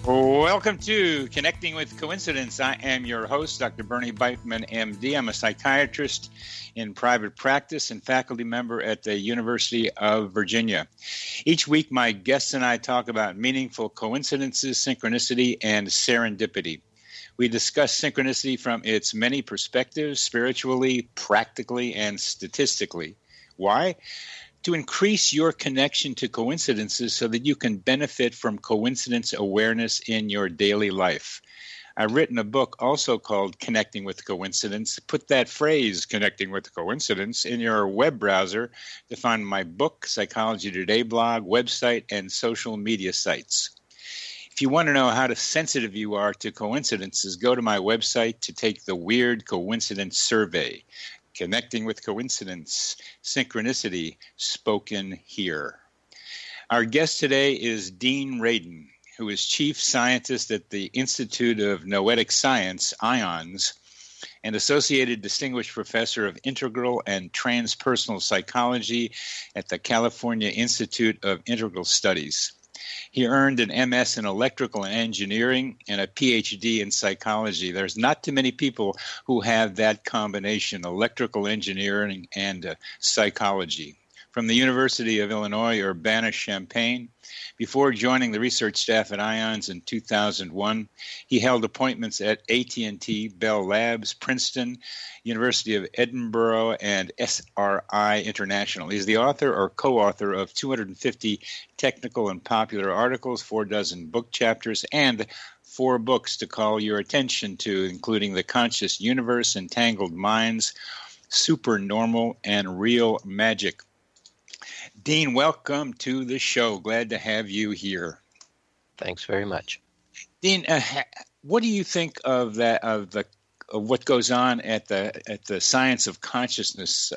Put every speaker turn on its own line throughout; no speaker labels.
Welcome to Connecting with Coincidence. I am your host, Dr. Bernie Beitman, MD. I'm a psychiatrist in private practice and faculty member at the University of Virginia. Each week, my guests and I talk about meaningful coincidences, synchronicity, and serendipity. We discuss synchronicity from its many perspectives, spiritually, practically, and statistically. Why? To increase your connection to coincidences so that you can benefit from coincidence awareness in your daily life. I've written a book also called Connecting with Coincidence. Put that phrase, Connecting with Coincidence, in your web browser to find my book, Psychology Today blog, website, and social media sites. If you want to know how sensitive you are to coincidences, go to my website to take the Weird Coincidence Survey. Connecting with Coincidence, Synchronicity, spoken here. Our guest today is Dean Radin, who is Chief Scientist at the Institute of Noetic Sciences, IONS, and Associated Distinguished Professor of Integral and Transpersonal Psychology at the California Institute of Integral Studies. He earned an MS in electrical engineering and a PhD in psychology. There's not too many people who have that combination, electrical engineering and psychology. From the University of Illinois, Urbana-Champaign. Before joining the research staff at IONS in 2001, he held appointments at AT&T Bell Labs, Princeton, University of Edinburgh, and SRI International. He's the author or co-author of 250 technical and popular articles, 46 book chapters, and 4 books to call your attention to, including The Conscious Universe, Entangled Minds, Supernormal, and Real Magic. Dean, welcome to the show. Glad to have you here.
Thanks very much.
Dean, what do you think of that? Of what goes on at the Science of Consciousness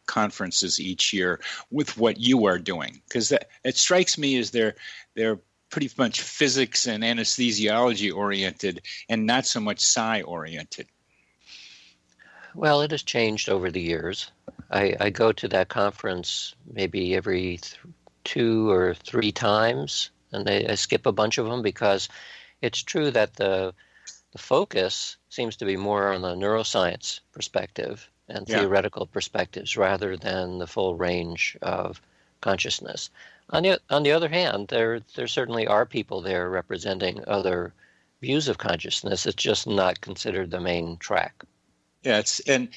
conferences each year with what you are doing? Because it strikes me as they're pretty much physics and anesthesiology oriented, and not so much psi oriented.
Well, it has changed over the years. I go to that conference maybe every 2 or 3 times, and I skip a bunch of them because it's true that the focus seems to be more on the neuroscience perspective and theoretical perspectives rather than the full range of consciousness. On the other hand, there certainly are people there representing other views of consciousness. It's just not considered the main track.
Yes, and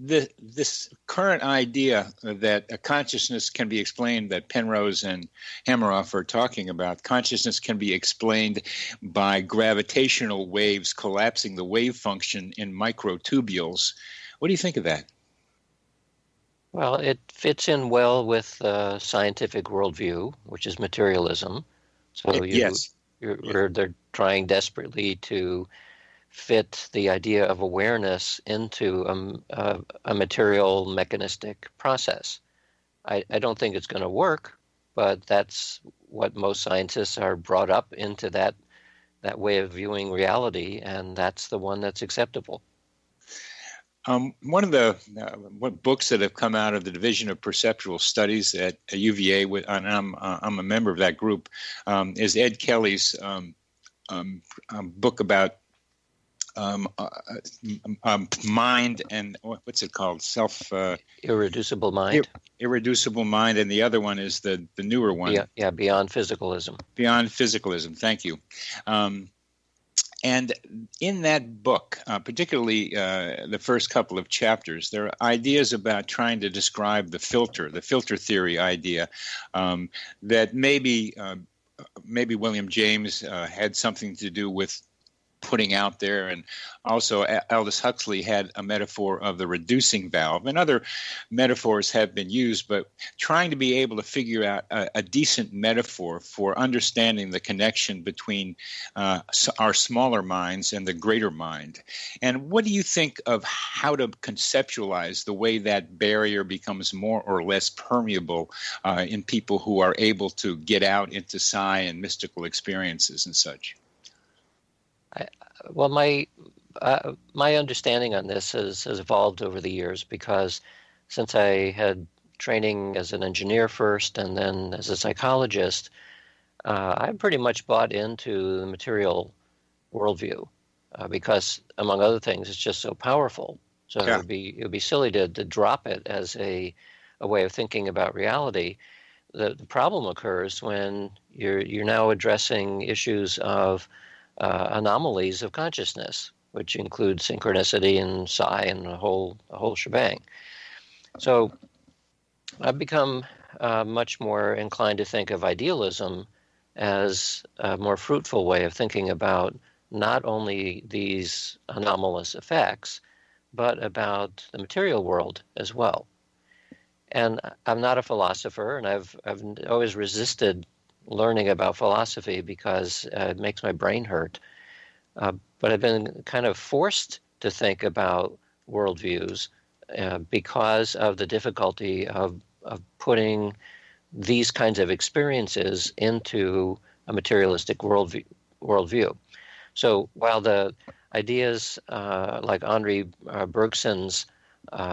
this current idea that a consciousness can be explained, that Penrose and Hameroff are talking about, consciousness can be explained by gravitational waves collapsing the wave function in microtubules. What do you think of that?
Well, it fits in well with the scientific worldview, which is materialism. So they're trying desperately to fit the idea of awareness into a material mechanistic process. I don't think it's going to work, but that's what most scientists are brought up into, that way of viewing reality, and that's the one that's acceptable.
One of the books that have come out of the Division of Perceptual Studies at UVA, and I'm a member of that group, is Ed Kelly's book about mind and what's it called?
Irreducible mind.
Irreducible mind, and the other one is the newer one.
Beyond physicalism.
Beyond physicalism. Thank you. And in that book, particularly the first couple of chapters, there are ideas about trying to describe the filter theory idea, that maybe William James had something to do with putting out there, and also Aldous Huxley had a metaphor of the reducing valve, and other metaphors have been used, but trying to be able to figure out a decent metaphor for understanding the connection between our smaller minds and the greater mind. And what do you think of how to conceptualize the way that barrier becomes more or less permeable in people who are able to get out into psi and mystical experiences and such?
Well, my understanding on this has evolved over the years, because since I had training as an engineer first and then as a psychologist, I'm pretty much bought into the material worldview because, among other things, it's just so powerful. So
Yeah.
it would be silly to drop it as a way of thinking about reality. The problem occurs when you're now addressing issues of anomalies of consciousness, which include synchronicity and psi and the whole shebang. So I've become much more inclined to think of idealism as a more fruitful way of thinking about not only these anomalous effects, but about the material world as well. And I'm not a philosopher, and I've always resisted learning about philosophy because it makes my brain hurt. But I've been kind of forced to think about worldviews because of the difficulty of putting these kinds of experiences into a materialistic worldview. So while the ideas like Henri Bergson's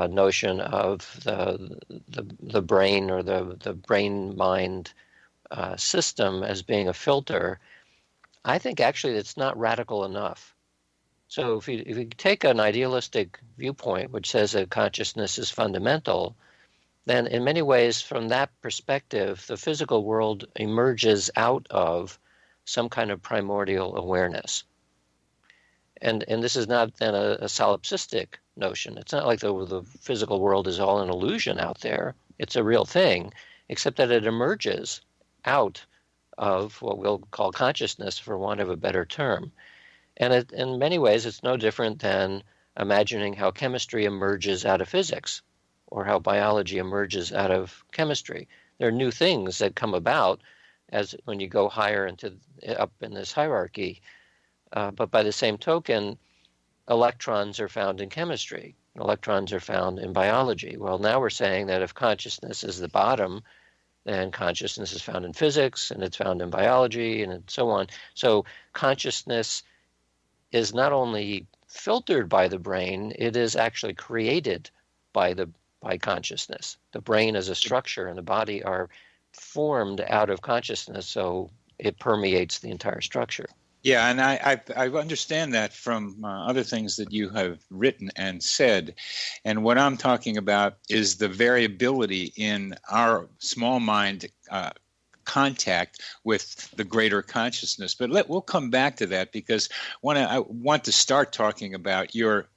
notion of the brain or the brain-mind system as being a filter, I think actually it's not radical enough. So if you take an idealistic viewpoint which says that consciousness is fundamental, then in many ways from that perspective, the physical world emerges out of some kind of primordial awareness. And this is not then a solipsistic notion. It's not like the physical world is all an illusion out there. It's a real thing, except that it emerges out of what we'll call consciousness, for want of a better term. And in many ways, it's no different than imagining how chemistry emerges out of physics or how biology emerges out of chemistry. There are new things that come about as when you go higher up in this hierarchy. But by the same token, electrons are found in chemistry. Electrons are found in biology. Well, now we're saying that if consciousness is the bottom, then consciousness is found in physics, and it's found in biology, and so on. So consciousness is not only filtered by the brain, it is actually created by consciousness. The brain as a structure and the body are formed out of consciousness, so it permeates the entire structure.
Yeah, and I understand that from other things that you have written and said. And what I'm talking about is the variability in our small mind contact with the greater consciousness. But we'll come back to that because I want to start talking about your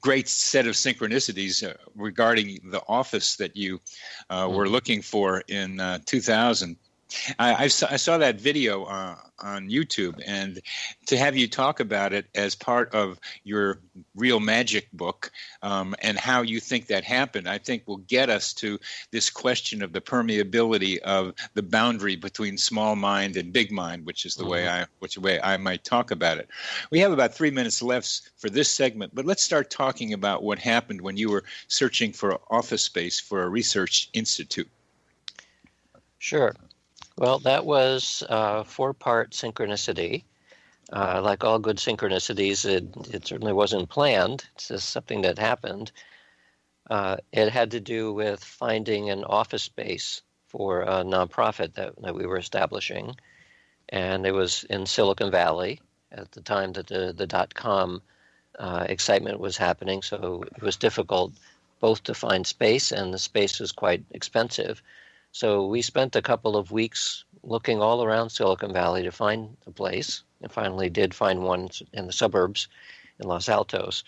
great set of synchronicities regarding the office that you were looking for in 2000. I saw that video on YouTube, and to have you talk about it as part of your Real Magic book and how you think that happened, I think will get us to this question of the permeability of the boundary between small mind and big mind, which is the way I might talk about it. We have about 3 minutes left for this segment, but let's start talking about what happened when you were searching for office space for a research institute.
Sure. Well, that was a 4-part synchronicity. Like all good synchronicities, it certainly wasn't planned. It's just something that happened. It had to do with finding an office space for a nonprofit that we were establishing. And it was in Silicon Valley at the time that the .com excitement was happening. So it was difficult both to find space, and the space was quite expensive. So we spent a couple of weeks looking all around Silicon Valley to find a place, and finally did find one in the suburbs in Los Altos.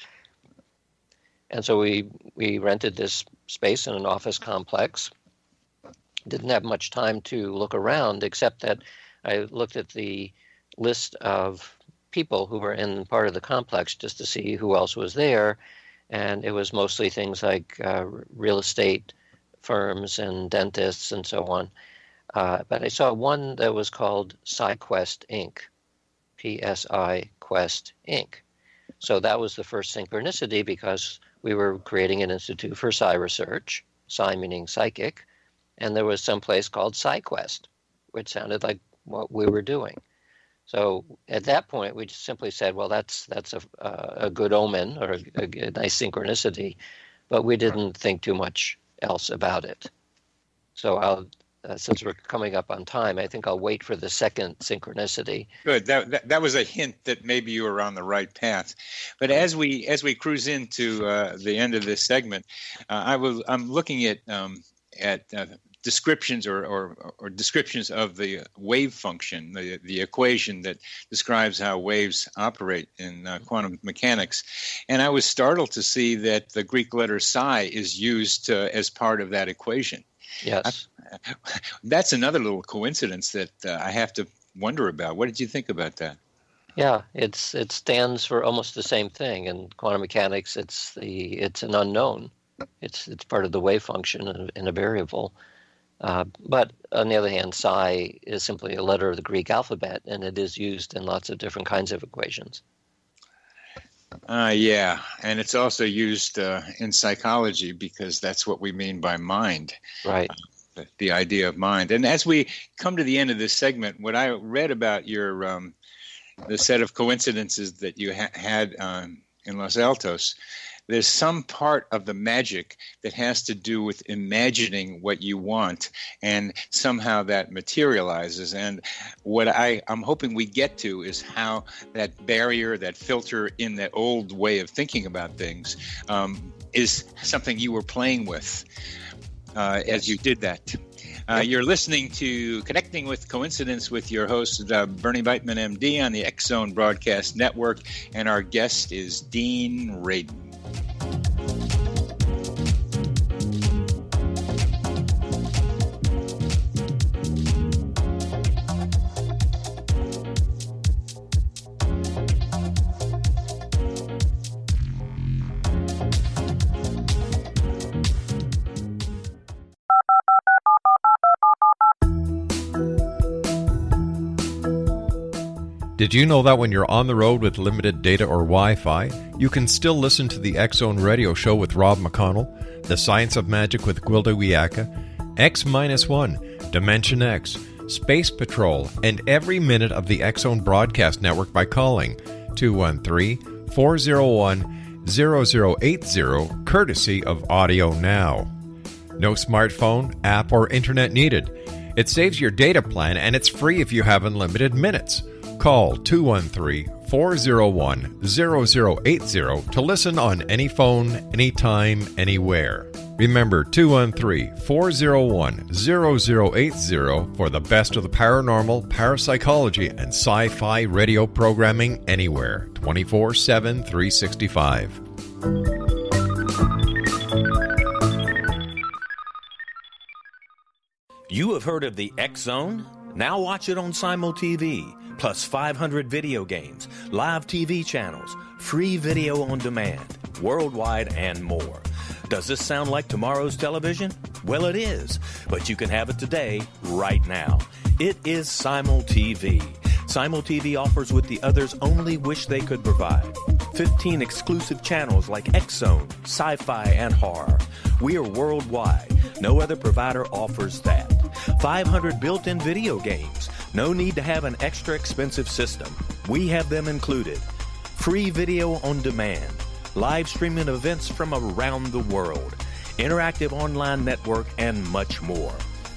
And so we rented this space in an office complex. Didn't have much time to look around, except that I looked at the list of people who were in part of the complex just to see who else was there. And it was mostly things like real estate firms and dentists and so on. But I saw one that was called PsiQuest Inc., PSI Quest Inc. So that was the first synchronicity because we were creating an institute for psi research, psi meaning psychic, and there was some place called PsiQuest, which sounded like what we were doing. So at that point, we just simply said, well, that's a good omen or a nice synchronicity, but we didn't think too much else about it. So since we're coming up on time, I think I'll wait for the second synchronicity.
Good. That was a hint that maybe you were on the right path. But as we cruise into the end of this segment, I'm looking at descriptions or descriptions of the wave function, the equation that describes how waves operate in quantum mechanics. And I was startled to see that the Greek letter psi is used as part of that equation.
Yes.
That's another little coincidence that I have to wonder about. What did you think about that?
Yeah, it stands for almost the same thing. In quantum mechanics, it's an unknown. It's part of the wave function in a variable. But on the other hand, psi is simply a letter of the Greek alphabet, and it is used in lots of different kinds of equations.
Yeah, and it's also used in psychology because that's what we mean by mind.
Right.
The idea of mind. And as we come to the end of this segment, what I read about your the set of coincidences that you had in Los Altos, there's some part of the magic that has to do with imagining what you want, and somehow that materializes. And what I'm hoping we get to is how that barrier, that filter in that old way of thinking about things is something you were playing with as you did that. You're listening to Connecting with Coincidence with your host, Bernie Beitman, MD, on the X-Zone Broadcast Network, and our guest is Dean Radin.
Did you know that when you're on the road with limited data or Wi-Fi, you can still listen to the X-Zone Radio Show with Rob McConnell, The Science of Magic with Gwilda Wiyaka, X-1, Dimension X, Space Patrol, and every minute of the X-Zone Broadcast Network by calling 213-401-0080, courtesy of Audio Now. No smartphone, app, or internet needed. It saves your data plan, and it's free if you have unlimited minutes. Call 213-401-0080 to listen on any phone, anytime, anywhere. Remember 213-401-0080 for the best of the paranormal, parapsychology, and sci-fi radio programming anywhere, 24/7, 365.
You have heard of the X-Zone? Now watch it on Simul TV. Plus 500 video games, live TV channels, free video on demand, worldwide, and more. Does this sound like tomorrow's television? Well, it is, but you can have it today, right now. It is Simul TV. Simul TV offers what the others only wish they could provide. 15 exclusive channels like X-Zone, sci-fi, and horror. We are worldwide. No other provider offers that. 500 built-in video games. No need to have an extra expensive system. We have them included. Free video on demand. Live streaming events from around the world. Interactive online network, and much more.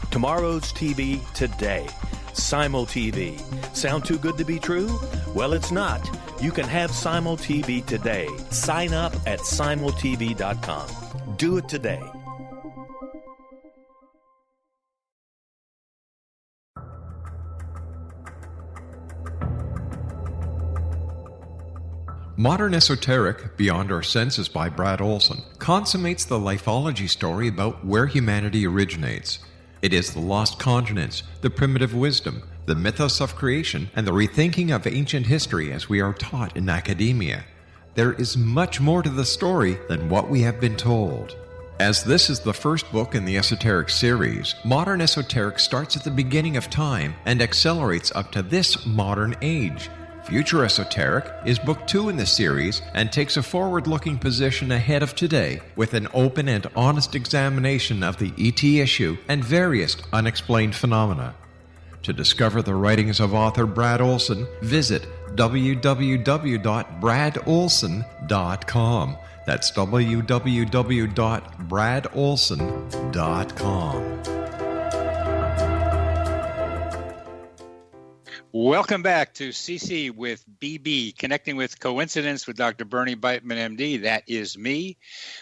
Tomorrow's TV today. Simul TV. Sound too good to be true? Well, it's not. You can have Simul TV today. Sign up at simultv.com. Do it today.
Modern Esoteric, Beyond Our Senses by Brad Olson, consummates the lifeology story about where humanity originates. It is the lost continents, the primitive wisdom, the mythos of creation, and the rethinking of ancient history as we are taught in academia. There is much more to the story than what we have been told. As this is the first book in the Esoteric series, Modern Esoteric starts at the beginning of time and accelerates up to this modern age. Future Esoteric is book 2 in the series and takes a forward-looking position ahead of today with an open and honest examination of the ET issue and various unexplained phenomena. To discover the writings of author Brad Olson, visit www.bradolson.com. That's www.bradolson.com.
Welcome back to CC with BB, Connecting with Coincidence with Dr. Bernie Beitman, MD. That is me.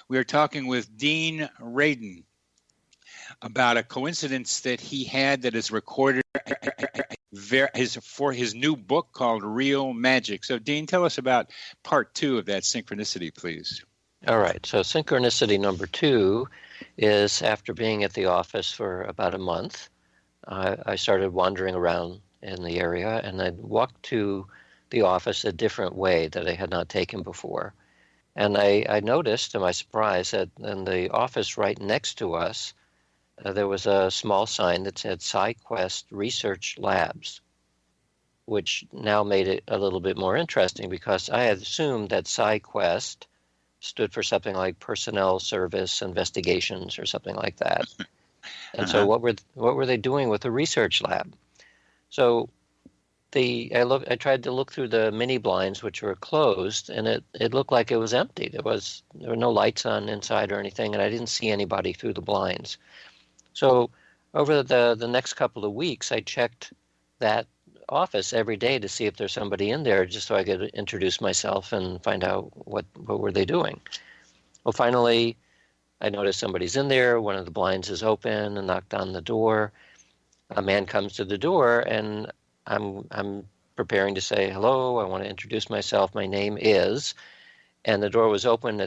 We are talking with Dean Radin about a coincidence that he had that is recorded for his new book called Real Magic. So, Dean, tell us about part 2 of that synchronicity, please.
All right. So synchronicity number 2 is after being at the office for about a month, I started wandering around in the area, and I walked to the office a different way that I had not taken before. And I noticed, to my surprise, that in the office right next to us, there was a small sign that said SciQuest Research Labs, which now made it a little bit more interesting because I had assumed that SciQuest stood for something like Personnel Service Investigations or something like that. And so what were they doing with the research lab? So I tried to look through the mini blinds, which were closed, and it looked like it was empty. There were no lights on inside or anything, and I didn't see anybody through the blinds. So over the next couple of weeks, I checked that office every day to see if there's somebody in there, just so I could introduce myself and find out what were they doing. Well, finally, I noticed somebody's in there. One of the blinds is open, and knocked on the door. A man comes to the door, and I'm preparing to say hello. I want to introduce myself. My name is, and the door was open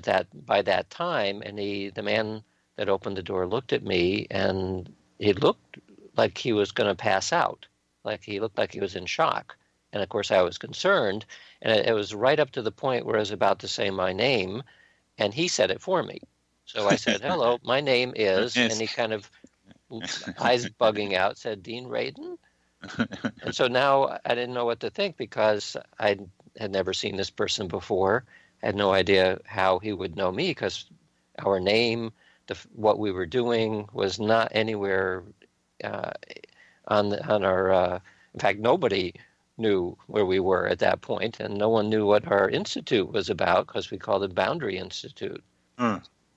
by that time, and the man that opened the door looked at me, and he looked like he was going to pass out, like he looked like he was in shock. And of course, I was concerned, and it was right up to the point where I was about to say my name, and he said it for me. So I said, "Hello, my name is," and he kind of, eyes bugging out, said, "Dean Radin?" And so now I didn't know what to think because I had never seen this person before. I had no idea how he would know me because our name, what we were doing, was not anywhere on our. In fact, nobody knew where we were at that point, and no one knew what our institute was about because we called it Boundary Institute.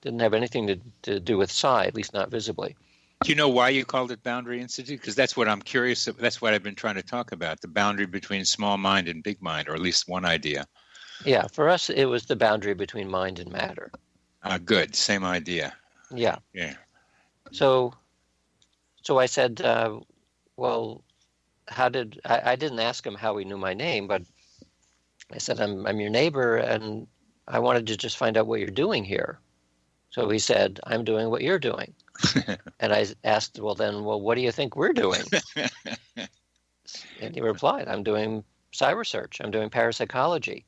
Didn't have anything to do with psi, at least not visibly.
Do you know why you called it Boundary Institute? Because that's what I'm curious about. That's what I've been trying to talk about, the boundary between small mind and big mind, or at least one idea.
Yeah, for us, it was the boundary between mind and matter.
Good. Same idea.
Yeah.
Yeah.
So I said, well, I didn't ask him how he knew my name, but I said, I'm your neighbor, and I wanted to just find out what you're doing here. So he said, "I'm doing what you're doing." And I asked, well, what do you think we're doing? And he replied, "I'm doing psi research. I'm doing parapsychology."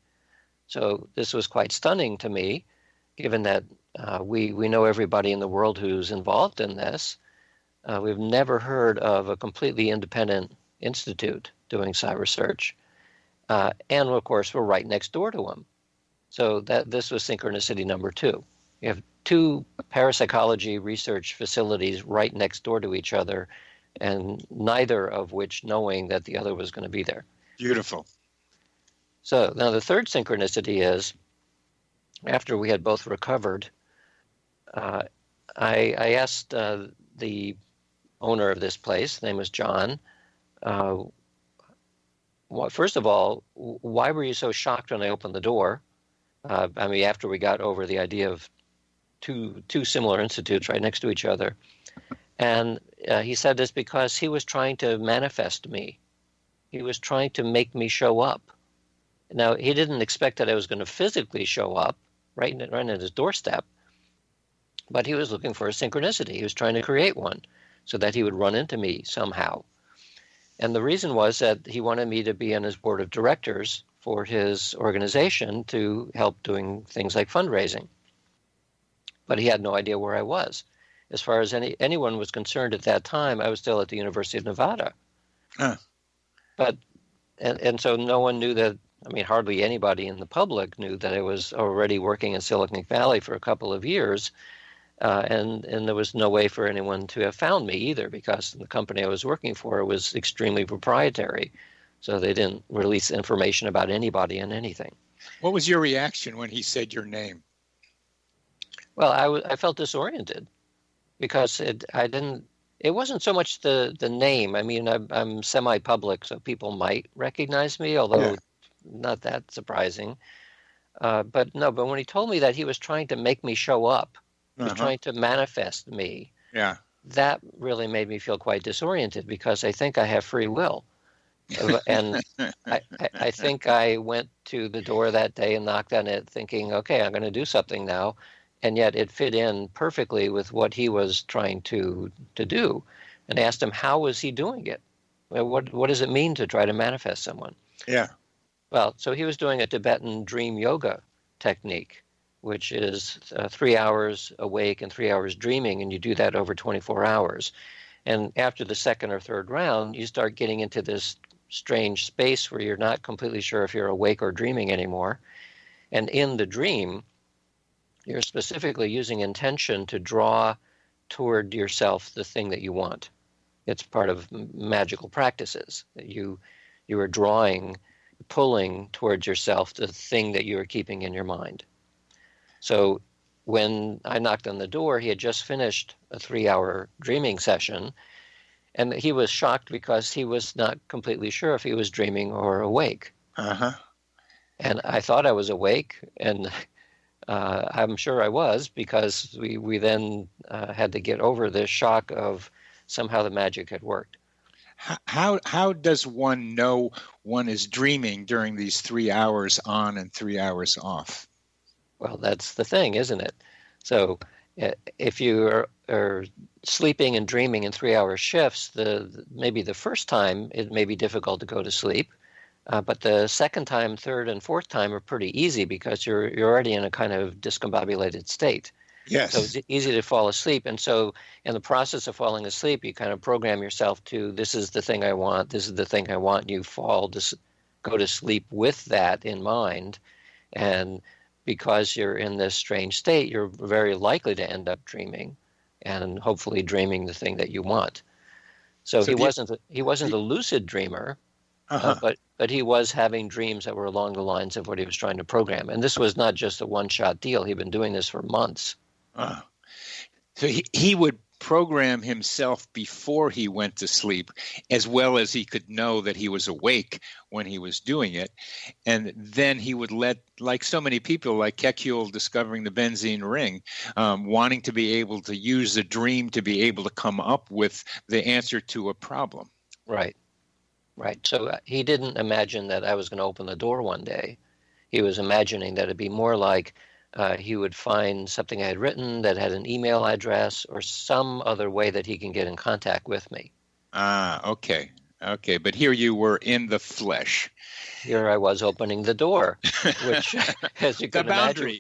So this was quite stunning to me, given that we know everybody in the world who's involved in this. We've never heard of a completely independent institute doing psi research. And, of course, we're right next door to him. So this was synchronicity number 2. You have 2 parapsychology research facilities right next door to each other, and neither of which knowing that the other was going to be there.
Beautiful.
So now the third synchronicity is, after we had both recovered, I asked the owner of this place, his name was John, first of all, why were you so shocked when I opened the door? After we got over the idea of two similar institutes right next to each other. And he said this because he was trying to manifest me. He was trying to make me show up. Now, he didn't expect that I was going to physically show up right at his doorstep, but he was looking for a synchronicity. He was trying to create one so that he would run into me somehow. And the reason was that he wanted me to be on his board of directors for his organization to help doing things like fundraising. But he had no idea where I was. As far as anyone was concerned at that time, I was still at the University of Nevada.
Huh.
But so no one knew that. Hardly anybody in the public knew that I was already working in Silicon Valley for a couple of years, and there was no way for anyone to have found me either, because the company I was working for was extremely proprietary, so they didn't release information about anybody and anything.
What was your reaction when he said your name?
Well, I felt disoriented because It wasn't so much the name. I mean, I'm semi-public, so people might recognize me, although not that surprising. But when he told me that he was trying to make me show up, he was trying to manifest me.
Yeah.
That really made me feel quite disoriented because I think I have free will. And I think I went to the door that day and knocked on it thinking, okay, I'm going to do something now. And yet it fit in perfectly with what he was trying to do. And I asked him, how was he doing it? What does it mean to try to manifest someone?
Yeah.
Well, so he was doing a Tibetan dream yoga technique, which is 3 hours awake and 3 hours dreaming, and you do that over 24 hours. And after the second or third round, you start getting into this strange space where you're not completely sure if you're awake or dreaming anymore. And in the dream, you're specifically using intention to draw toward yourself the thing that you want. It's part of magical practices. You are drawing, pulling towards yourself the thing that you are keeping in your mind. So when I knocked on the door, he had just finished a 3-hour dreaming session, and he was shocked because he was not completely sure if he was dreaming or awake. And I thought I was awake, and I'm sure I was, because we then had to get over this shock of somehow the magic had worked.
How does one know one is dreaming during these 3 hours on and 3 hours off?
Well, that's the thing, isn't it? So if you are sleeping and dreaming in 3-hour shifts, maybe the first time it may be difficult to go to sleep, but the second time, third, and fourth time are pretty easy because you're already in a kind of discombobulated state.
Yes.
So it's easy to fall asleep. And so in the process of falling asleep, you kind of program yourself to, this is the thing I want, this is the thing I want. You go to sleep with that in mind. And because you're in this strange state, you're very likely to end up dreaming, and hopefully dreaming the thing that you want. So he wasn't a lucid dreamer, but he was having dreams that were along the lines of what he was trying to program. And this was not just a one-shot deal. He'd been doing this for months.
So he would program himself before he went to sleep, as well as he could know that he was awake when he was doing it. And then he would like so many people, like Kekulé discovering the benzene ring, wanting to be able to use the dream to be able to come up with the answer to a problem.
Right. So he didn't imagine that I was going to open the door one day. He was imagining that it'd be more like he would find something I had written that had an email address or some other way that he can get in contact with me.
Okay. But here you were in the flesh.
Here I was opening the door, which, as you can imagine,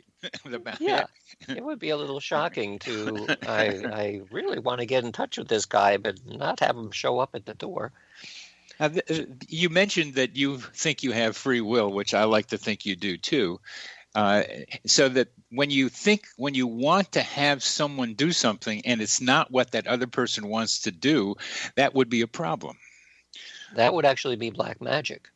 it would be a little shocking to, I really want to get in touch with this guy, but not have him show up at the door.
You mentioned that you think you have free will, which I like to think you do too. So that when you want to have someone do something and it's not what that other person wants to do, that would be a problem.
That would actually be black magic.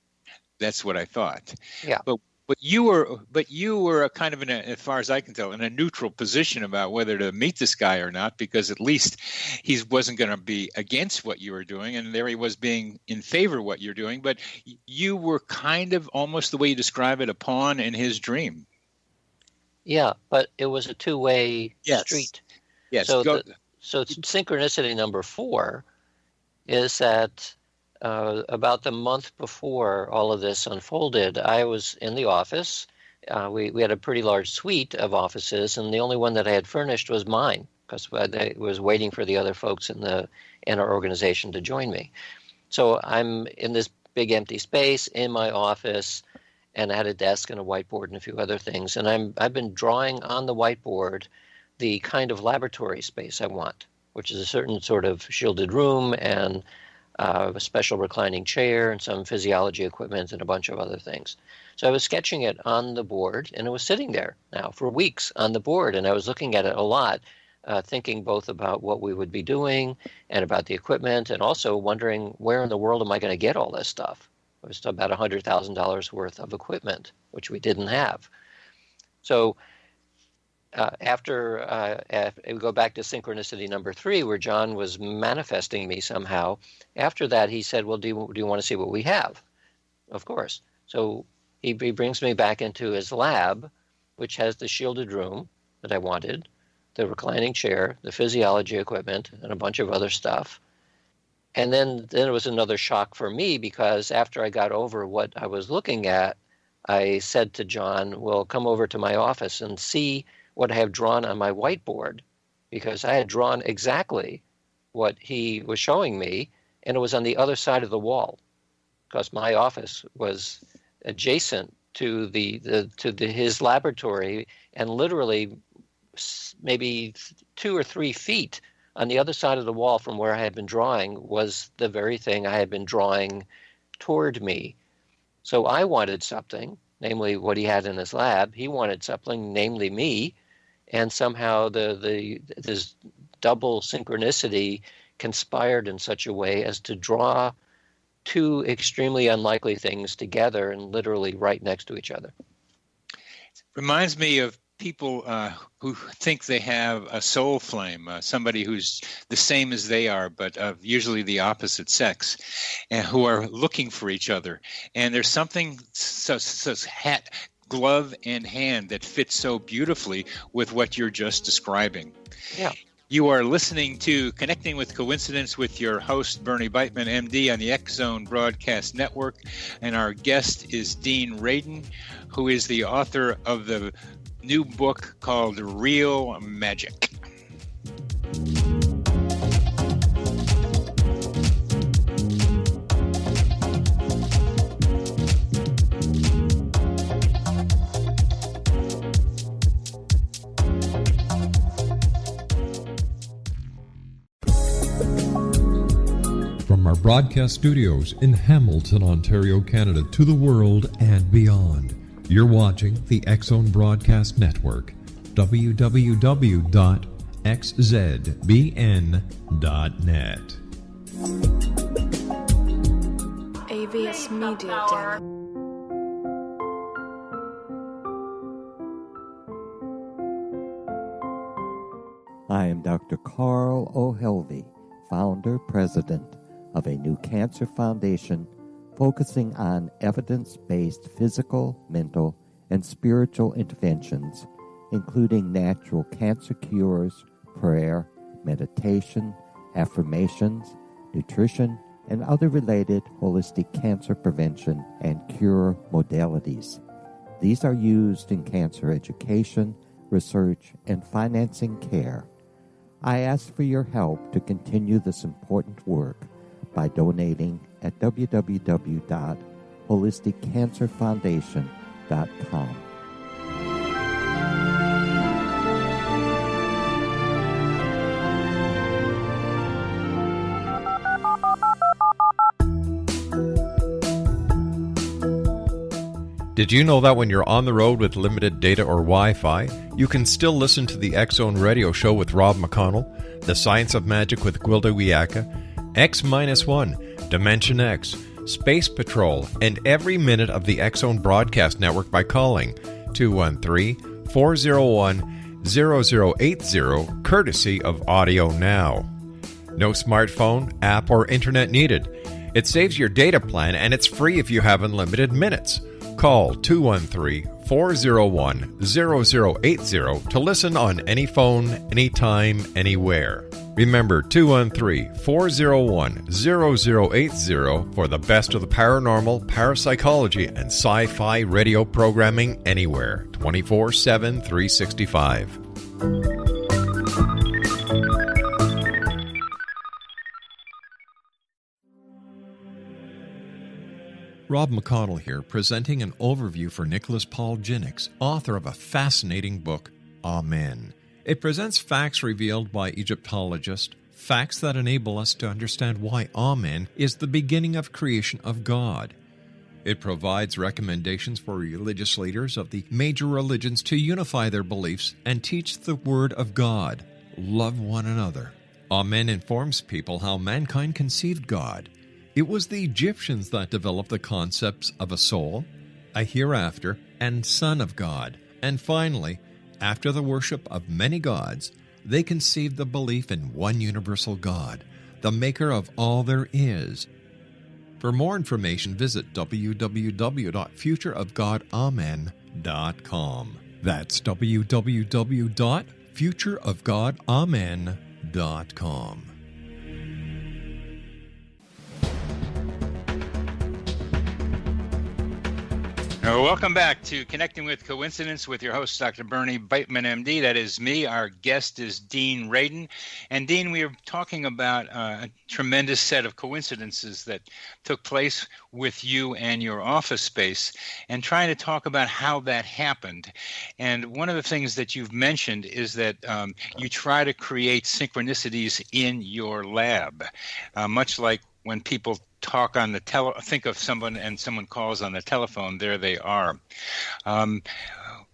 That's what I thought.
Yeah.
But you were kind of as far as I can tell, in a neutral position about whether to meet this guy or not, because at least he wasn't going to be against what you were doing, and there he was being in favor of what you're doing. But you were kind of almost the way you describe it, a pawn in his dream. Yeah,
but it was a two-way street.
Yes.
So synchronicity number 4 is that about the month before all of this unfolded, I was in the office. We had a pretty large suite of offices, and the only one that I had furnished was mine, because I was waiting for the other folks in our organization to join me. So I'm in this big empty space in my office, and I had a desk and a whiteboard and a few other things. And I've been drawing on the whiteboard the kind of laboratory space I want, which is a certain sort of shielded room and a special reclining chair and some physiology equipment and a bunch of other things. So I was sketching it on the board, and it was sitting there now for weeks on the board, and I was looking at it a lot, thinking both about what we would be doing and about the equipment, and also wondering where in the world am I going to get all this stuff. It was about $100,000 worth of equipment, which we didn't have. So after we go back to synchronicity number 3, where John was manifesting me somehow, after that he said, well, do you want to see what we have? Of course. So he brings me back into his lab, which has the shielded room that I wanted, the reclining chair, the physiology equipment, and a bunch of other stuff. And then it was another shock for me, because after I got over what I was looking at, I said to John, well, come over to my office and see what I have drawn on my whiteboard, because I had drawn exactly what he was showing me, and it was on the other side of the wall, because my office was adjacent to his laboratory, and literally maybe 2 or 3 feet on the other side of the wall from where I had been drawing was the very thing I had been drawing toward me. So I wanted something, namely what he had in his lab. He wanted something, namely me, and somehow this double synchronicity conspired in such a way as to draw 2 extremely unlikely things together and literally right next to each other.
Reminds me of people who think they have a soul flame, somebody who's the same as they are, but of usually the opposite sex, and who are looking for each other. And there's something so hat, glove, and hand that fits so beautifully with what you're just describing.
Yeah.
You are listening to Connecting with Coincidence with your host, Bernie Beitman, MD, on the X-Zone Broadcast Network. And our guest is Dean Radin, who is the author of the new book called Real Magic.
From our broadcast studios in Hamilton, Ontario, Canada, to the world and beyond, you're watching the X-Zone Broadcast Network, www.xzbn.net.
AVS Media Den.
I am Dr. Carl O'Helvey, founder, president of a new cancer foundation focusing on evidence-based physical, mental, and spiritual interventions, including natural cancer cures, prayer, meditation, affirmations, nutrition, and other related holistic cancer prevention and cure modalities. These are used in cancer education, research, and financing care. I ask for your help to continue this important work by donating at www.holisticcancerfoundation.com.
Did you know that when you're on the road with limited data or Wi-Fi, you can still listen to the X-Zone Radio Show with Rob McConnell, The Science of Magic with Gwilda Wiyaka, X-1, Dimension X, Space Patrol, and every minute of the X-Zone Broadcast Network by calling 213-401-0080, courtesy of Audio Now. No smartphone, app, or internet needed. It saves your data plan, and it's free if you have unlimited minutes. Call 213-401-0080 to listen on any phone, anytime, anywhere. Remember 213-401-0080 for the best of the paranormal, parapsychology, and sci-fi radio programming anywhere, 24/7, 365. Rob McConnell here, presenting an overview for Nicholas Paul Jennings, author of a fascinating book, Amen. It presents facts revealed by Egyptologists, facts that enable us to understand why Amen is the beginning of creation of God. It provides recommendations for religious leaders of the major religions to unify their beliefs and teach the Word of God. Love one another. Amen informs people how mankind conceived God. It was the Egyptians that developed the concepts of a soul, a hereafter, and Son of God, and finally, after the worship of many gods, they conceived the belief in one universal God, the maker of all there is. For more information, visit www.futureofgodamen.com. That's www.futureofgodamen.com.
Welcome back to Connecting with Coincidence with your host, Dr. Bernie Beitman, MD. That is me. Our guest is Dean Radin. And Dean, we are talking about a tremendous set of coincidences that took place with you and your office space, and trying to talk about how that happened. And one of the things that you've mentioned is that you try to create synchronicities in your lab, much like when people talk on the think of someone and someone calls on the telephone, there they are.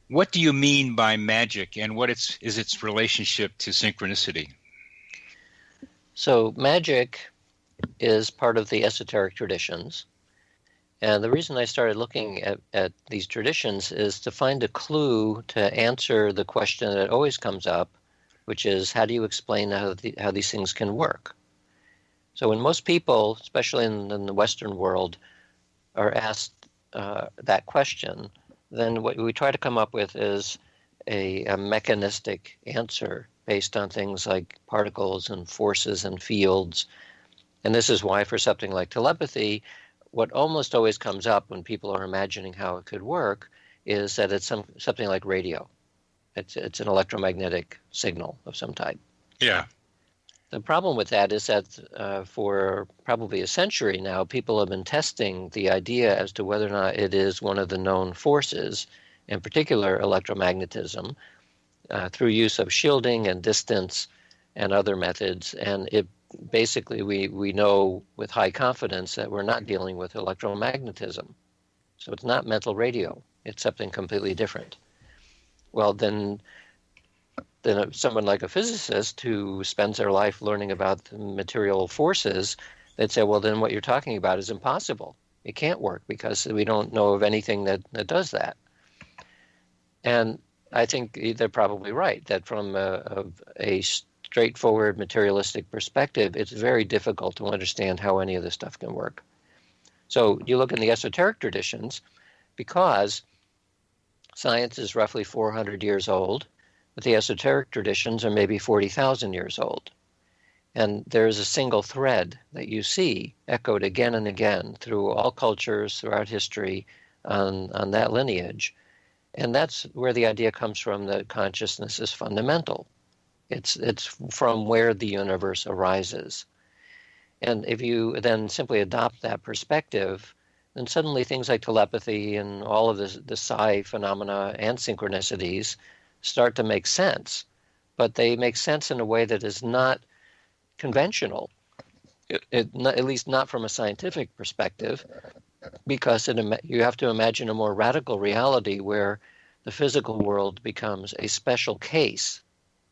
What do you mean by magic, and what is its relationship to synchronicity?
So magic is part of the esoteric traditions. And the reason I started looking at these traditions is to find a clue to answer the question that always comes up, which is, how do you explain how these things can work? So when most people, especially in the Western world, are asked that question, then what we try to come up with is a mechanistic answer based on things like particles and forces and fields. And this is why for something like telepathy, what almost always comes up when people are imagining how it could work is that it's something like radio. It's an electromagnetic signal of some type.
Yeah.
The problem with that is that for probably a century now, people have been testing the idea as to whether or not it is one of the known forces, in particular electromagnetism, through use of shielding and distance and other methods. And it basically, we know with high confidence that we're not dealing with electromagnetism. So it's not mental radio. It's something completely different. Well, then someone like a physicist who spends their life learning about the material forces, they'd say, well, then what you're talking about is impossible. It can't work because we don't know of anything that does that. And I think they're probably right, that from a straightforward materialistic perspective, it's very difficult to understand how any of this stuff can work. So you look in the esoteric traditions, because science is roughly 400 years old, but the esoteric traditions are maybe 40,000 years old. And there's a single thread that you see echoed again and again through all cultures throughout history on that lineage. And that's where the idea comes from that consciousness is fundamental. It's from where the universe arises. And if you then simply adopt that perspective, then suddenly things like telepathy and all of the psi phenomena and synchronicities start to make sense. But they make sense in a way that is not conventional, at least not from a scientific perspective, because you have to imagine a more radical reality where the physical world becomes a special case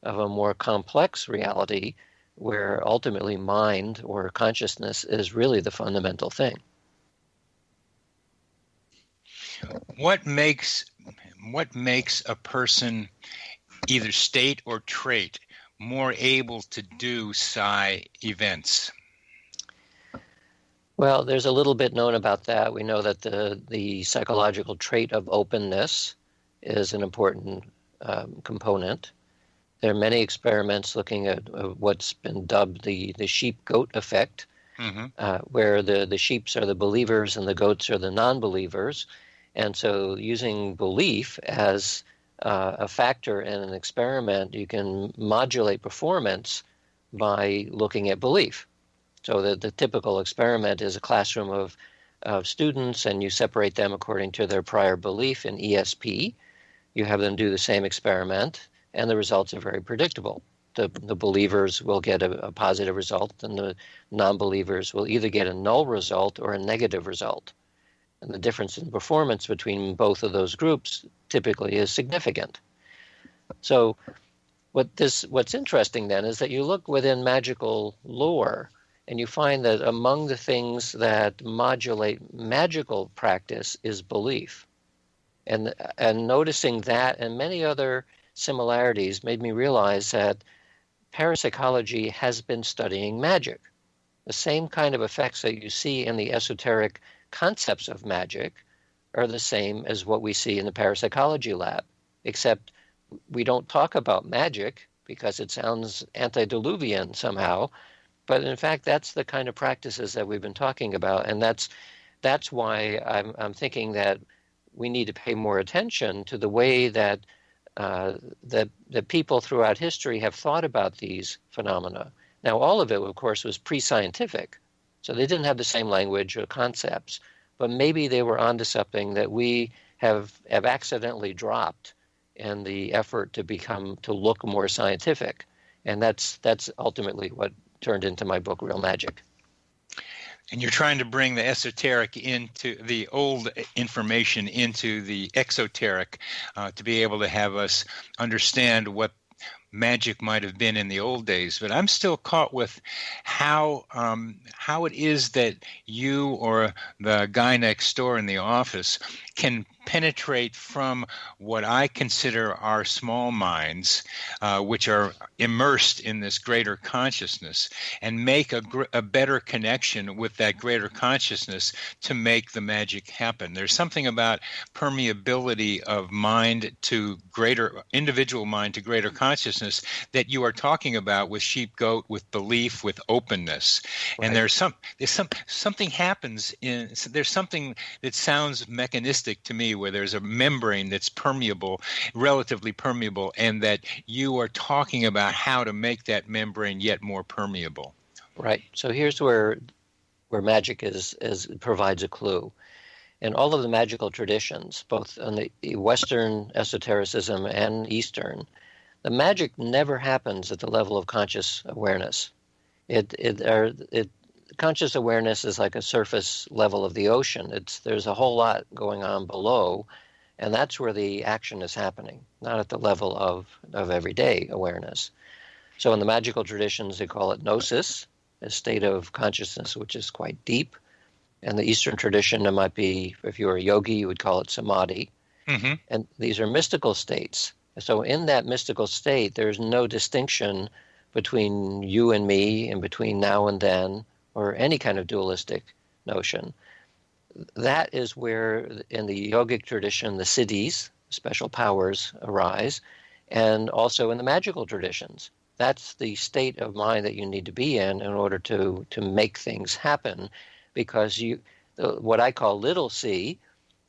of a more complex reality where ultimately mind or consciousness is really the fundamental thing.
What makes a person, either state or trait, more able to do psi events?
Well, there's a little bit known about that. We know that the psychological trait of openness is an important component. There are many experiments looking at what's been dubbed the sheep-goat effect, where the sheeps are the believers and the goats are the non-believers. And so using belief as a factor in an experiment, you can modulate performance by looking at belief. So the typical experiment is a classroom of students, and you separate them according to their prior belief in ESP. You have them do the same experiment, and the results are very predictable. The believers will get a positive result, and the non-believers will either get a null result or a negative result. And the difference in performance between both of those groups typically is significant. So what's interesting then is that you look within magical lore, and you find that among the things that modulate magical practice is belief. And noticing that and many other similarities made me realize that parapsychology has been studying magic. The same kind of effects that you see in the esoteric concepts of magic are the same as what we see in the parapsychology lab, except we don't talk about magic because it sounds antediluvian somehow. But in fact, that's the kind of practices that we've been talking about, and that's why I'm thinking that we need to pay more attention to the way that the people throughout history have thought about these phenomena. Now, all of it, of course, was pre-scientific, so they didn't have the same language or concepts, but maybe they were onto something that we have accidentally dropped in the effort to look more scientific, and that's ultimately what turned into my book, Real Magic.
And you're trying to bring the esoteric into the old information into the exoteric to be able to have us understand what magic might have been in the old days. But I'm still caught with how it is that you or the guy next door in the office can penetrate from what I consider our small minds, which are immersed in this greater consciousness, and make a better connection with that greater consciousness to make the magic happen. There's something about permeability of mind to greater individual mind to greater consciousness that you are talking about with sheep goat, with belief, with openness. Right. And there's something happens there's something that sounds mechanistic to me, where there's a membrane that's permeable, relatively permeable, and that you are talking about how to make that membrane yet more permeable.
Right. So here's where magic provides a clue. In all of the magical traditions, both on the Western esotericism and Eastern, the magic never happens at the level of conscious awareness. Conscious awareness is like a surface level of the ocean. There's a whole lot going on below, and that's where the action is happening, not at the level of everyday awareness. So in the magical traditions, they call it gnosis, a state of consciousness which is quite deep. In the Eastern tradition, it might be, if you're a yogi, you would call it samadhi. Mm-hmm. And these are mystical states. So in that mystical state, there's no distinction between you and me and between now and then, or any kind of dualistic notion. That is where, in the yogic tradition, the siddhis, special powers, arise, and also in the magical traditions. That's the state of mind that you need to be in order to make things happen, because what I call little c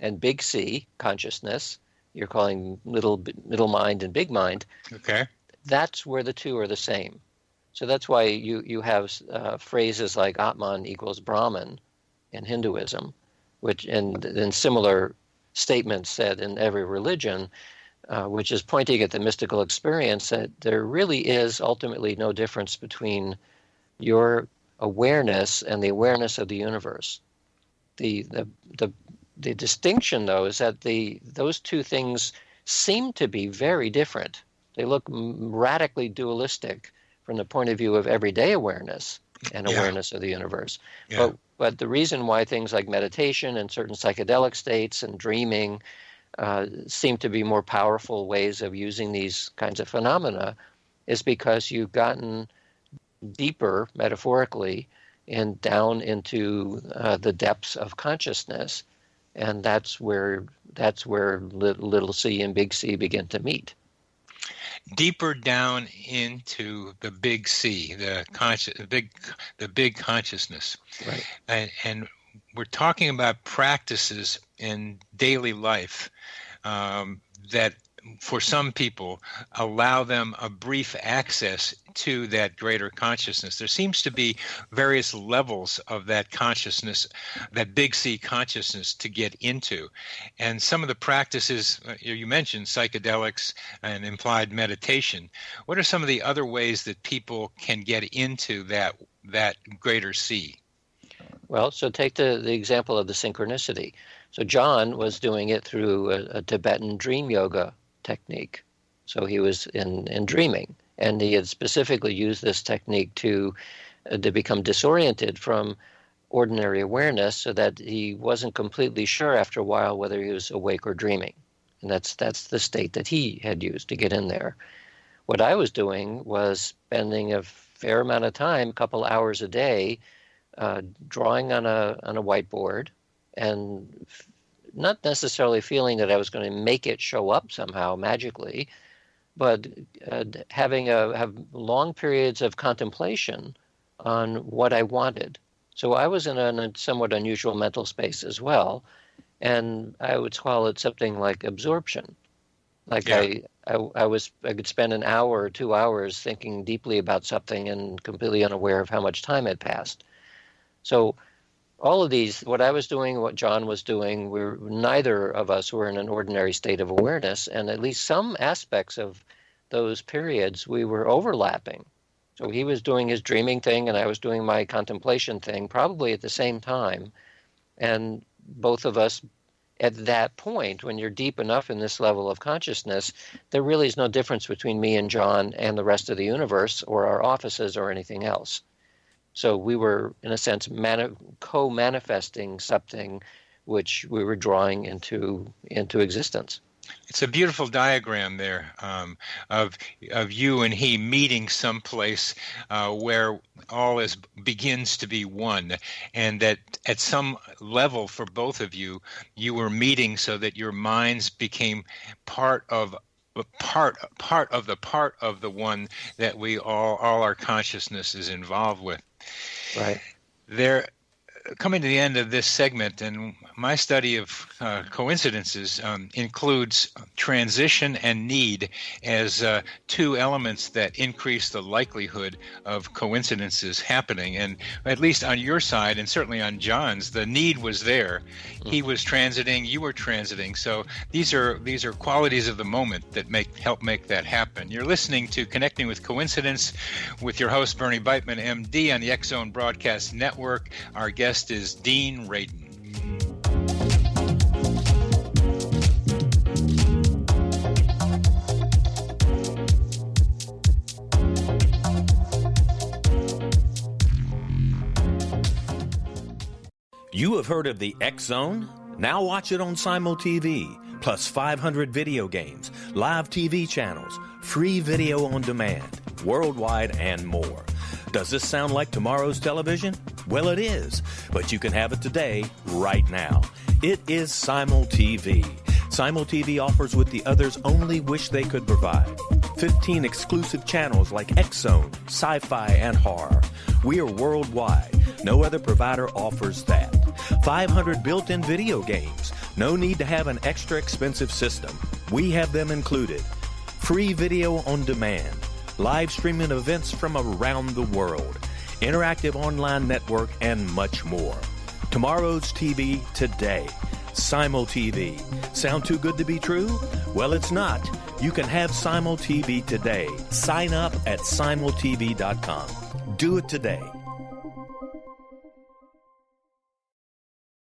and big C consciousness, you're calling middle mind and big mind.
Okay.
That's where the two are the same. So that's why you have phrases like Atman equals Brahman in Hinduism, which and similar statements said in every religion, which is pointing at the mystical experience that there really is ultimately no difference between your awareness and the awareness of the universe. The distinction, though, is that those two things seem to be very different. They look radically dualistic from the point of view of everyday awareness and awareness of the universe. Yeah. But the reason why things like meditation and certain psychedelic states and dreaming seem to be more powerful ways of using these kinds of phenomena is because you've gotten deeper, metaphorically, and down into the depths of consciousness. And that's where little c and big C begin to meet.
Deeper down into the big C, the big consciousness. Right. And we're talking about practices in daily life that, for some people, allow them a brief access to that greater consciousness. There seems to be various levels of that consciousness, that big C consciousness, to get into. And some of the practices, you mentioned psychedelics and implied meditation. What are some of the other ways that people can get into that greater C?
Well, so take the example of the synchronicity. So John was doing it through a Tibetan dream yoga technique. So he was in dreaming, and he had specifically used this technique to become disoriented from ordinary awareness, so that he wasn't completely sure after a while whether he was awake or dreaming. And that's the state that he had used to get in there. What I was doing was spending a fair amount of time, a couple hours a day, drawing on a whiteboard, and not necessarily feeling that I was going to make it show up somehow magically, but have long periods of contemplation on what I wanted. So I was in a somewhat unusual mental space as well, and I would call it something like absorption. Like I could spend an hour or 2 hours thinking deeply about something and completely unaware of how much time had passed. So all of these, what I was doing, what John was doing, neither of us were in an ordinary state of awareness, and at least some aspects of those periods we were overlapping. So he was doing his dreaming thing and I was doing my contemplation thing, probably at the same time. And both of us, at that point, when you're deep enough in this level of consciousness, there really is no difference between me and John and the rest of the universe or our offices or anything else. So we were, in a sense, co-manifesting something which we were drawing into existence.
It's a beautiful diagram there of you and he meeting someplace where all begins to be one, and that at some level for both of you, you were meeting so that your minds became part of the one that we all our consciousness is involved with.
Right.
There. Coming to the end of this segment, and my study of coincidences includes transition and need as two elements that increase the likelihood of coincidences happening. And at least on your side, and certainly on John's, the need was there. He was transiting, you were transiting. So these are qualities of the moment that help make that happen. You're listening to Connecting with Coincidence with your host, Bernie Beitman, MD, on the X-Zone Broadcast Network. Our guest is Dean Radin.
You have heard of the X-Zone? Now watch it on Simul TV, plus 500 video games, live TV channels, free video on demand, worldwide, and more. Does this sound like tomorrow's television? Well, it is, but you can have it today, right now. It is Simul TV. Simul TV offers what the others only wish they could provide. 15 exclusive channels like X-Zone, Sci-Fi, and Horror. We are worldwide. No other provider offers that. 500 built-in video games. No need to have an extra expensive system. We have them included. Free video on demand. Live streaming events from around the world, interactive online network, and much more. Tomorrow's TV today. Simul TV. Sound too good to be true? Well, it's not. You can have Simul TV today. Sign up at simultv.com. Do it today.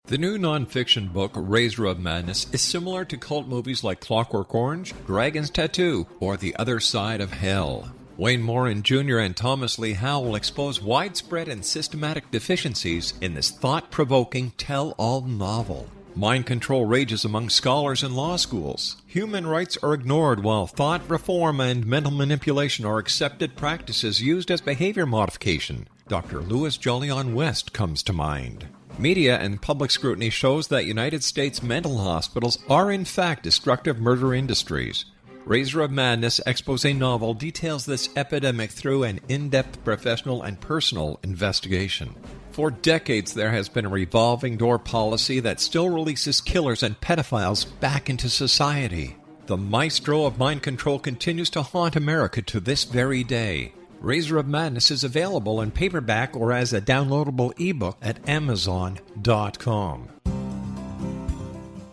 The new nonfiction book, Razor of Madness, is similar to cult movies like Clockwork Orange, Dragon's Tattoo, or The Other Side of Hell. Wayne Morin Jr. and Thomas Lee Howell will expose widespread and systematic deficiencies in this thought-provoking tell-all novel. Mind control rages among scholars in law schools. Human rights are ignored while thought reform and mental manipulation are accepted practices used as behavior modification. Dr. Louis Jolyon West comes to mind. Media and public scrutiny shows that United States mental hospitals are in fact destructive murder industries. Razor of Madness expose novel details this epidemic through an in-depth professional and personal investigation. For decades, there has been a revolving door policy that still releases killers and pedophiles back into society. The maestro of mind control continues to haunt America to this very day. Razor of Madness is available in paperback or as a downloadable ebook at Amazon.com.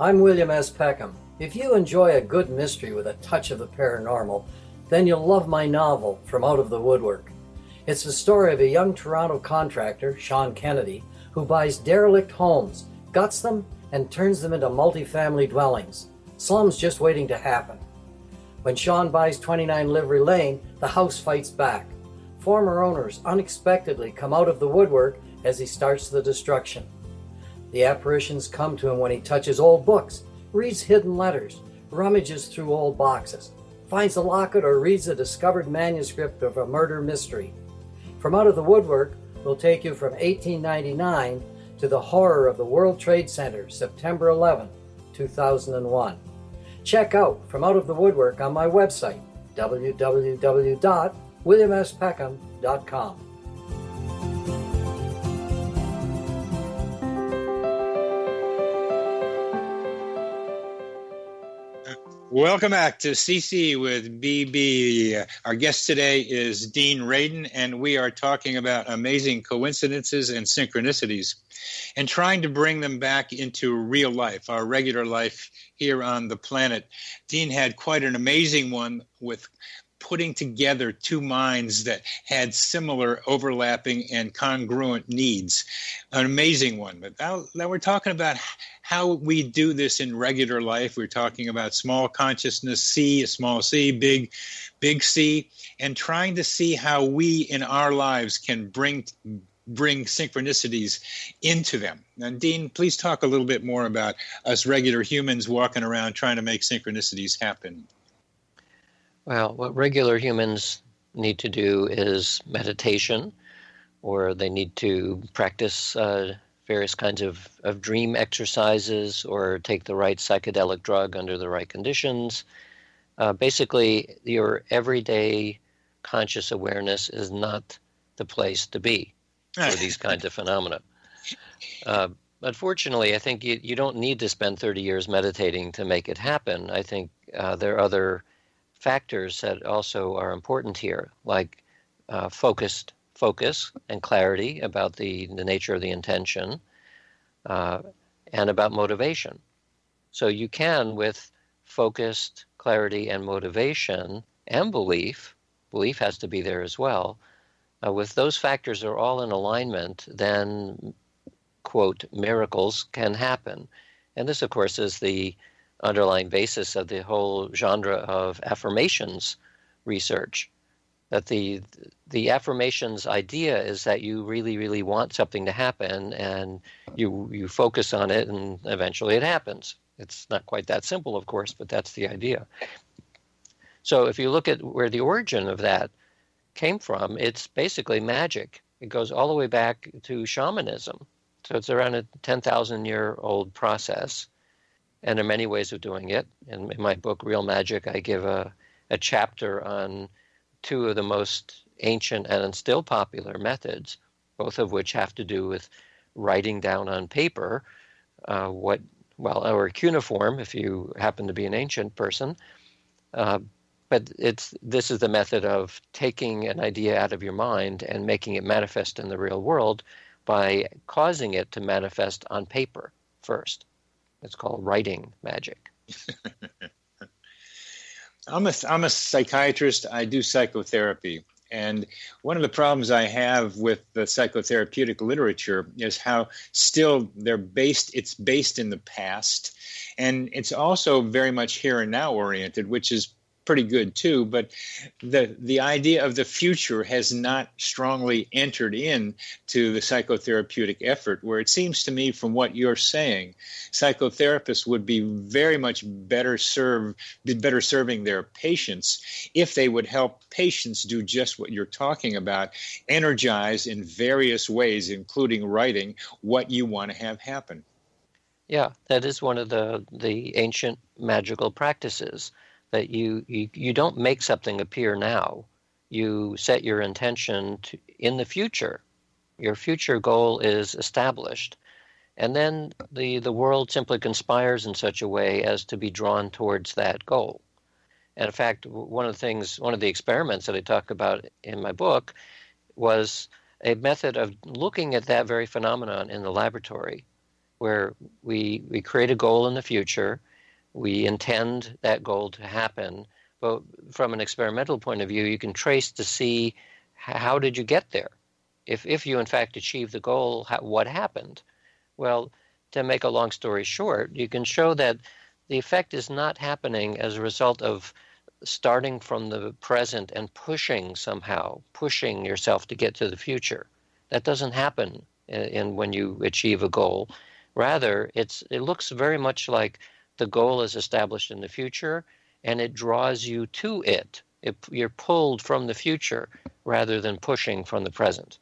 I'm William S. Peckham. If you enjoy a good mystery with a touch of the paranormal, then you'll love my novel, From Out of the Woodwork. It's the story of a young Toronto contractor, Sean Kennedy, who buys derelict homes, guts them, and turns them into multi-family dwellings. Slums just waiting to happen. When Sean buys 29 Livery Lane, the house fights back. Former owners unexpectedly come out of the woodwork as he starts the destruction. The apparitions come to him when he touches old books, reads hidden letters, rummages through old boxes, finds a locket, or reads a discovered manuscript of a murder mystery. From Out of the Woodwork will take you from 1899 to the horror of the World Trade Center, September 11, 2001. Check out From Out of the Woodwork on my website, www.williamspeckham.com.
Welcome back to CC with BB. Our guest today is Dean Radin, and we are talking about amazing coincidences and synchronicities and trying to bring them back into real life, our regular life here on the planet. Dean had quite an amazing one with putting together two minds that had similar overlapping and congruent needs. An amazing one. But now we're talking about how we do this in regular life. We're talking about small consciousness, C, small c, big C, and trying to see how we in our lives can bring synchronicities into them. And Dean, please talk a little bit more about us regular humans walking around trying to make synchronicities happen.
Well, what regular humans need to do is meditation, or they need to practice various kinds of dream exercises, or take the right psychedelic drug under the right conditions. Basically, your everyday conscious awareness is not the place to be for these kinds of phenomena. Unfortunately, I think you don't need to spend 30 years meditating to make it happen. I think there are other factors that also are important here, like focus and clarity about the nature of the intention, and about motivation. So you can, with focused clarity and motivation and belief has to be there as well, with those factors are all in alignment, then, quote, miracles can happen. And this, of course, is the underlying basis of the whole genre of affirmations research. That the affirmations idea is that you really, really want something to happen, and you focus on it, and eventually it happens. It's not quite that simple, of course, but that's the idea. So if you look at where the origin of that came from, it's basically magic. It goes all the way back to shamanism. So it's around a 10,000-year-old process. And there are many ways of doing it. In my book, Real Magic, I give a chapter on two of the most ancient and still popular methods, both of which have to do with writing down on paper or cuneiform, if you happen to be an ancient person. But this is the method of taking an idea out of your mind and making it manifest in the real world by causing it to manifest on paper first. It's called writing magic.
I'm a psychiatrist. I do psychotherapy. And one of the problems I have with the psychotherapeutic literature is how still it's based in the past. And it's also very much here and now oriented, which is pretty good too, but the idea of the future has not strongly entered in to the psychotherapeutic effort, where it seems to me from what you're saying, psychotherapists would be very much better serving their patients if they would help patients do just what you're talking about, energize in various ways, including writing what you want to have happen.
Yeah, that is one of the ancient magical practices. That you don't make something appear now. You set your intention in the future. Your future goal is established. And then the world simply conspires in such a way as to be drawn towards that goal. And in fact, one of the experiments that I talk about in my book was a method of looking at that very phenomenon in the laboratory, where we create a goal in the future. We intend that goal to happen, but from an experimental point of view, you can trace to see how did you get there. If you in fact achieve the goal, what happened? Well, to make a long story short, you can show that the effect is not happening as a result of starting from the present and pushing yourself to get to the future. That doesn't happen when you achieve a goal. Rather, it looks very much like the goal is established in the future, and it draws you to it. You're pulled from the future rather than pushing from the present.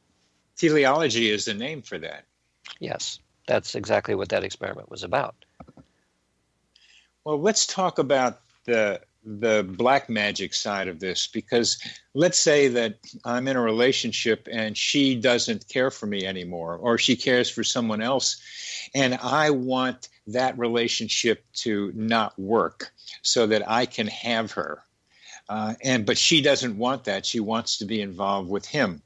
Teleology is the name for that.
Yes, that's exactly what that experiment was about.
Well, let's talk about the black magic side of this, because let's say that I'm in a relationship and she doesn't care for me anymore, or she cares for someone else, and I want that relationship to not work so that I can have her. But she doesn't want that. She wants to be involved with him.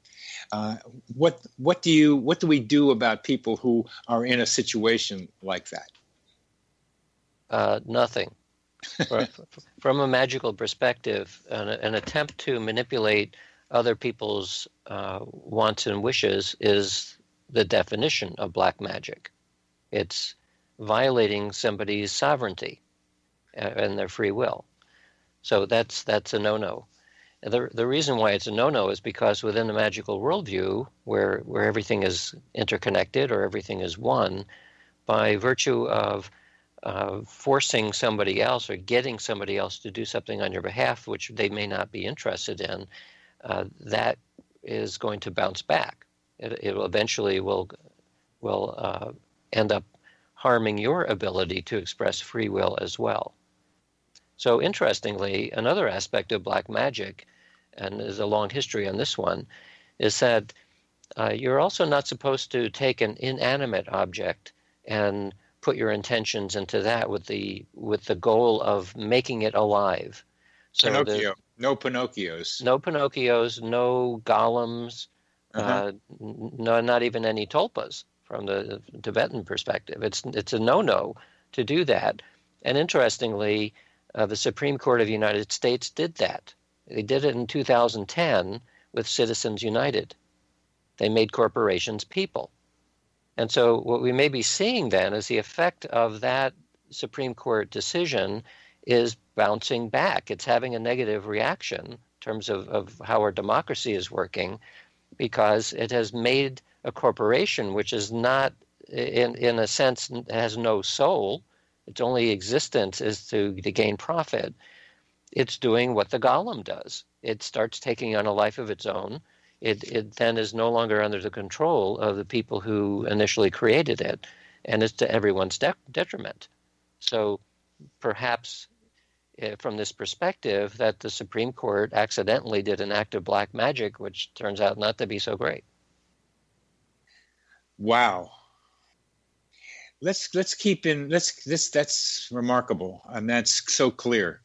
What do we do about people who are in a situation like that?
Nothing. From a magical perspective, an attempt to manipulate other people's wants and wishes is the definition of black magic. It's violating somebody's sovereignty and their free will. So that's a no-no. The reason why it's a no-no is because within the magical worldview, where everything is interconnected or everything is one, by virtue of forcing somebody else or getting somebody else to do something on your behalf, which they may not be interested in, that is going to bounce back. It will eventually will end up harming your ability to express free will as well. So interestingly, another aspect of black magic, and there's a long history on this one, is that you're also not supposed to take an inanimate object and put your intentions into that with the goal of making it alive. So
Pinocchio. No Pinocchios.
No Pinocchios, no golems, no, not even any tulpas from the Tibetan perspective. It's a no-no to do that. And interestingly, the Supreme Court of the United States did that. They did it in 2010 with Citizens United. They made corporations people. And so what we may be seeing then is the effect of that Supreme Court decision is bouncing back. It's having a negative reaction in terms of how our democracy is working, because it has made a corporation which is not, in a sense, has no soul. Its only existence is to gain profit. It's doing what the golem does. It starts taking on a life of its own. It then is no longer under the control of the people who initially created it, and it's to everyone's detriment. So perhaps from this perspective, that the Supreme Court accidentally did an act of black magic, which turns out not to be so great.
Wow. Let's keep in that's remarkable, and that's so clear.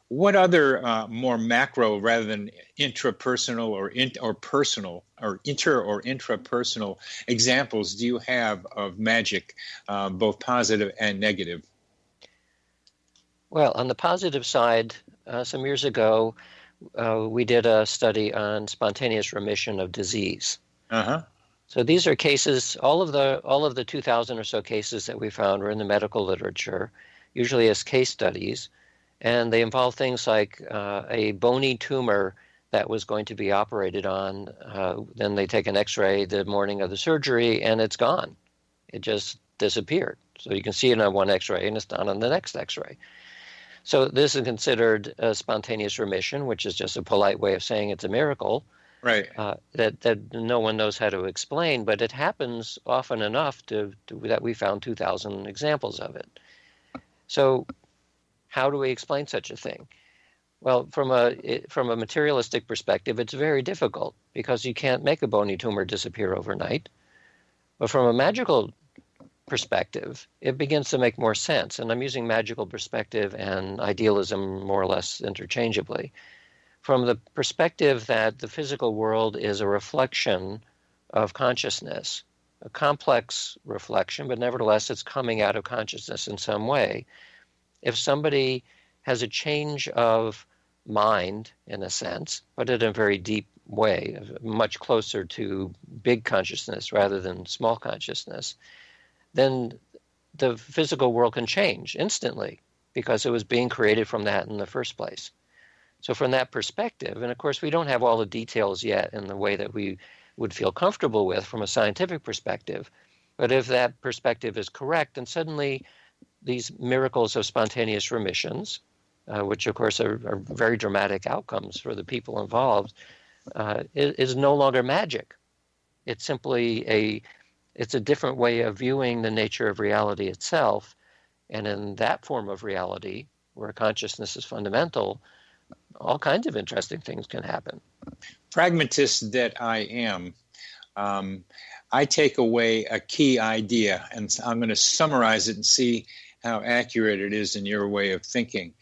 What other more macro rather than intrapersonal or personal or inter or intrapersonal examples do you have of magic, both positive and negative?
Well, on the positive side, some years ago, we did a study on spontaneous remission of disease. So these are cases. All of the 2,000 or so cases that we found were in the medical literature, usually as case studies. And they involve things like a bony tumor that was going to be operated on. Then they take an x-ray the morning of the surgery, and it's gone. It just disappeared. So you can see it on one x-ray, and it's not on the next x-ray. So this is considered a spontaneous remission, which is just a polite way of saying it's a miracle.
Right.
That no one knows how to explain, but it happens often enough that we found 2,000 examples of it. So how do we explain such a thing? Well, from a materialistic perspective, it's very difficult because you can't make a bony tumor disappear overnight. But from a magical perspective, it begins to make more sense. And I'm using magical perspective and idealism more or less interchangeably. From the perspective that the physical world is a reflection of consciousness, a complex reflection, but nevertheless it's coming out of consciousness in some way. If somebody has a change of mind, in a sense, but in a very deep way, much closer to big consciousness rather than small consciousness, then the physical world can change instantly because it was being created from that in the first place. So from that perspective, and of course we don't have all the details yet in the way that we would feel comfortable with from a scientific perspective, but if that perspective is correct, then suddenly these miracles of spontaneous remissions, which of course are very dramatic outcomes for the people involved, is no longer magic. It's simply it's a different way of viewing the nature of reality itself. And in that form of reality, where consciousness is fundamental, all kinds of interesting things can happen.
Pragmatist that I am, I take away a key idea, and I'm going to summarize it and see how accurate it is in your way of thinking,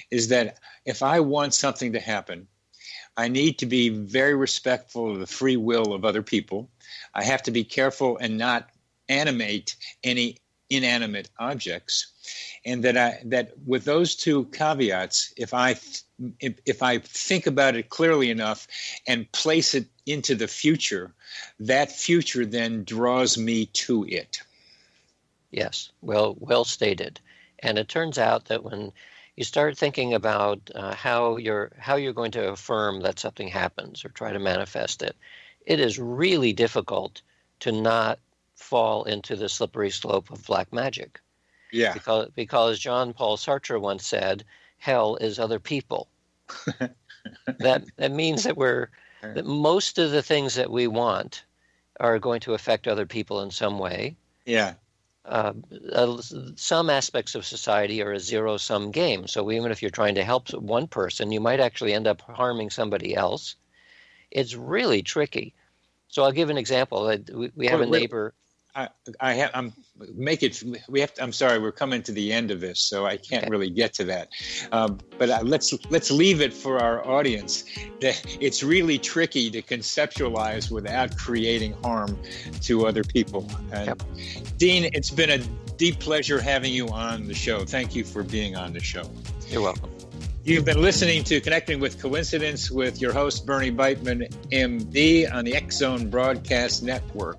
is that if I want something to happen, I need to be very respectful of the free will of other people. I have to be careful and not animate any inanimate objects. And that with those two caveats, if I think about it clearly enough and place it into the future, that future then draws me to it.
Yes, well stated. And it turns out that when you start thinking about how you're going to affirm that something happens or try to manifest it, it is really difficult to not fall into the slippery slope of black magic.
Yeah.
Because Jean Paul Sartre once said, hell is other people. That means that that most of the things that we want are going to affect other people in some way.
Yeah.
Some aspects of society are a zero-sum game. So even if you're trying to help one person, you might actually end up harming somebody else. It's really tricky. So I'll give an example. We have a neighbor.
I'm sorry, we're coming to the end of this, so I can't really get to that. But let's leave it for our audience. That it's really tricky to conceptualize without creating harm to other people. And Dean, it's been a deep pleasure having you on the show. Thank you for being on the show.
You're welcome.
You've been listening to Connecting with Coincidence with your host, Bernie Beitman, MD, on the X Zone Broadcast Network.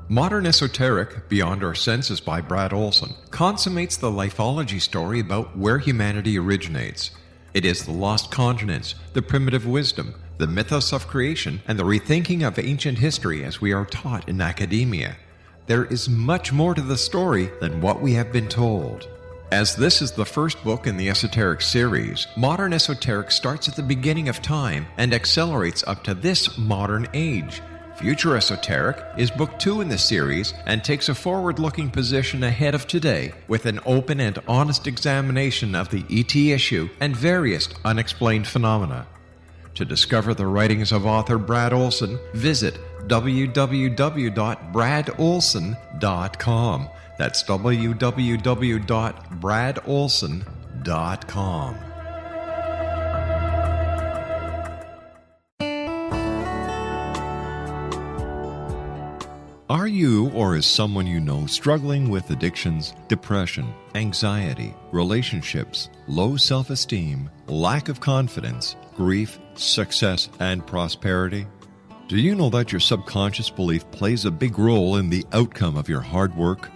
Modern Esoteric, Beyond Our Senses by Brad Olson, consummates the lifeology story about where humanity originates. It is the lost continents, the primitive wisdom, the mythos of creation, and the rethinking of ancient history as we are taught in academia. There is much more to the story than what we have been told. As this is the first book in the Esoteric series, Modern Esoteric starts at the beginning of time and accelerates up to this modern age. Future Esoteric is book 2 in the series and takes a forward-looking position ahead of today with an open and honest examination of the ET issue and various unexplained phenomena. To discover the writings of author Brad Olson, visit www.bradolson.com. That's www.bradolson.com. Are you or is someone you know struggling with addictions, depression, anxiety, relationships, low self-esteem, lack of confidence, grief, success, and prosperity? Do you know that your subconscious belief plays a big role in the outcome of your hard work?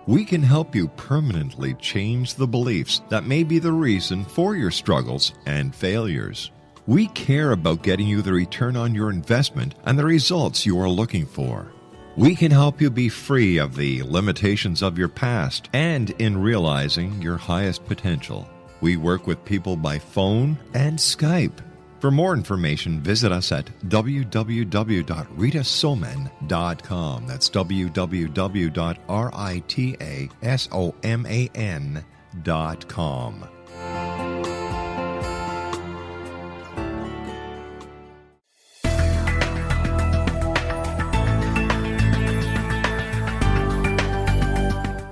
We can help you permanently change the beliefs that may be the reason for your struggles and failures. We care about getting you the return on your investment and the results you are looking for. We can help you be free of the limitations of your past and in realizing your highest potential. We work with people by phone and Skype. For more information, visit us at www.ritasoman.com. That's www.ritasoman.com.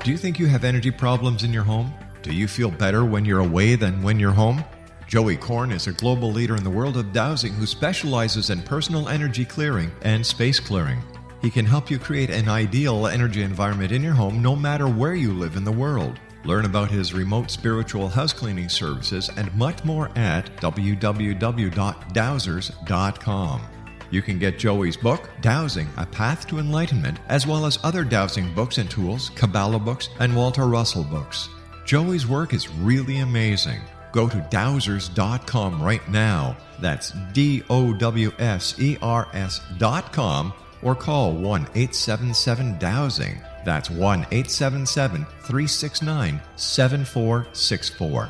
Do you think you have energy problems in your home? Do you feel better when you're away than when you're home? Joey Korn is a global leader in the world of dowsing who specializes in personal energy clearing and space clearing. He can help you create an ideal energy environment in your home no matter where you live in the world. Learn about his remote spiritual house cleaning services and much more at www.dowsers.com. You can get Joey's book, Dowsing, A Path to Enlightenment, as well as other dowsing books and tools, Kabbalah books, and Walter Russell books. Joey's work is really amazing. Go to dowsers.com right now. That's DOWSERS.com, or call 1-877-DOWSING. That's 1-877-369-7464.